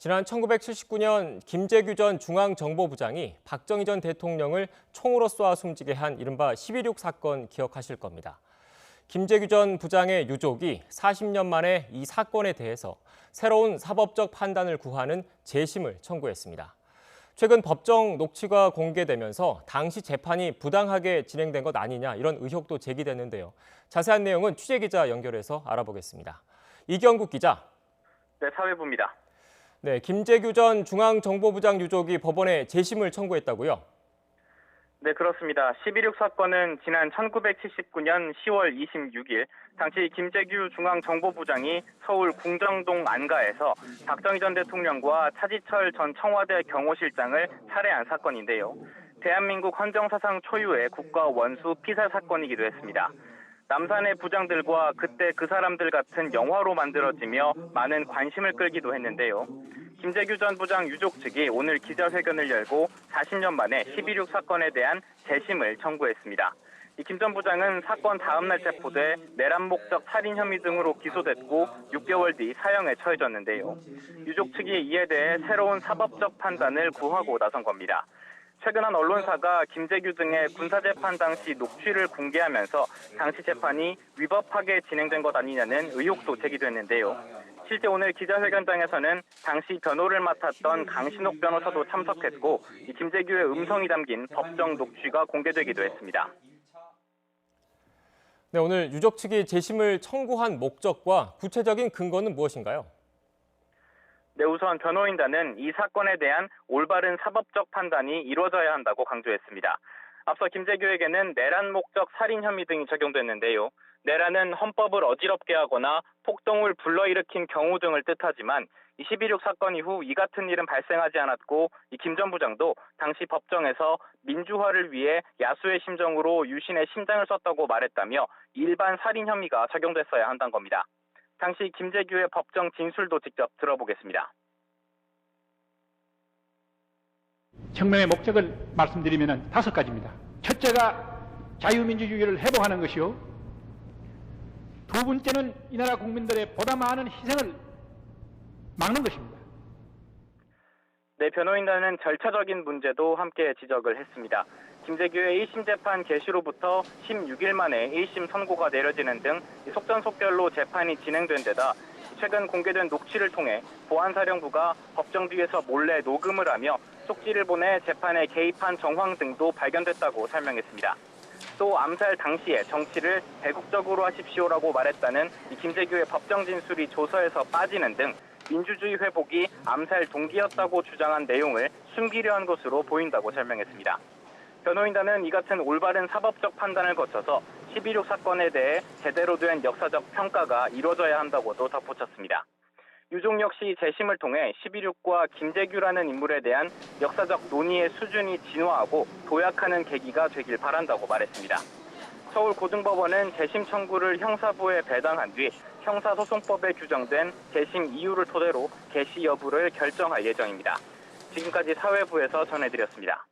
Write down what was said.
지난 1979년 김재규 전 중앙정보부장이 박정희 전 대통령을 총으로 쏴 숨지게 한 이른바 11.6 사건 기억하실 겁니다. 김재규 전 부장의 유족이 40년 만에 이 사건에 대해서 새로운 사법적 판단을 구하는 재심을 청구했습니다. 최근 법정 녹취가 공개되면서 당시 재판이 부당하게 진행된 것 아니냐 이런 의혹도 제기됐는데요. 자세한 내용은 취재기자 연결해서 알아보겠습니다. 이경국 기자. 네, 사회부입니다. 네, 김재규 전 중앙정보부장 유족이 법원에 재심을 청구했다고요? 네, 그렇습니다. 11.6 사건은 지난 1979년 10월 26일 당시 김재규 중앙정보부장이 서울 궁정동 안가에서 박정희 전 대통령과 차지철 전 청와대 경호실장을 살해한 사건인데요. 대한민국 헌정사상 초유의 국가 원수 피살 사건이기도 했습니다. 남산의 부장들과 그때 그 사람들 같은 영화로 만들어지며 많은 관심을 끌기도 했는데요. 김재규 전 부장 유족 측이 오늘 기자회견을 열고 40년 만에 11.6 사건에 대한 재심을 청구했습니다. 김 전 부장은 사건 다음 날 체포돼 내란 목적 살인 혐의 등으로 기소됐고 6개월 뒤 사형에 처해졌는데요. 유족 측이 이에 대해 새로운 사법적 판단을 구하고 나선 겁니다. 최근 한 언론사가 김재규 등의 군사재판 당시 녹취를 공개하면서 당시 재판이 위법하게 진행된 것 아니냐는 의혹도 제기됐는데요. 실제 오늘 기자회견장에서는 당시 변호를 맡았던 강신옥 변호사도 참석했고 김재규의 음성이 담긴 법정 녹취가 공개되기도 했습니다. 네, 오늘 유족 측이 재심을 청구한 목적과 구체적인 근거는 무엇인가요? 네, 우선 변호인단은 이 사건에 대한 올바른 사법적 판단이 이루어져야 한다고 강조했습니다. 앞서 김재규에게는 내란 목적 살인 혐의 등이 적용됐는데요. 내란은 헌법을 어지럽게 하거나 폭동을 불러일으킨 경우 등을 뜻하지만 11.6 사건 이후 이 같은 일은 발생하지 않았고 김 전 부장도 당시 법정에서 민주화를 위해 야수의 심정으로 유신의 심장을 썼다고 말했다며 일반 살인 혐의가 적용됐어야 한다는 겁니다. 당시 김재규의 법정 진술도 직접 들어보겠습니다. 혁명의 목적을 말씀드리면 5가지입니다. 첫째가 자유민주주의를 회복하는 것이요. 두 번째는 이 나라 국민들의 보다 많은 희생을 막는 것입니다. 네, 변호인단은 절차적인 문제도 함께 지적을 했습니다. 김재규의 1심 재판 개시로부터 16일 만에 1심 선고가 내려지는 등 속전속결로 재판이 진행된 데다 최근 공개된 녹취를 통해 보안사령부가 법정 뒤에서 몰래 녹음을 하며 쪽지를 보내 재판에 개입한 정황 등도 발견됐다고 설명했습니다. 또 암살 당시에 정치를 대국적으로 하십시오라고 말했다는 김재규의 법정 진술이 조서에서 빠지는 등 민주주의 회복이 암살 동기였다고 주장한 내용을 숨기려 한 것으로 보인다고 설명했습니다. 변호인단은 이 같은 올바른 사법적 판단을 거쳐서 11.6 사건에 대해 제대로 된 역사적 평가가 이루어져야 한다고도 덧붙였습니다. 유족 역시 재심을 통해 11.6과 김재규라는 인물에 대한 역사적 논의의 수준이 진화하고 도약하는 계기가 되길 바란다고 말했습니다. 서울고등법원은 재심 청구를 형사부에 배당한 뒤 형사소송법에 규정된 재심 이유를 토대로 개시 여부를 결정할 예정입니다. 지금까지 사회부에서 전해드렸습니다.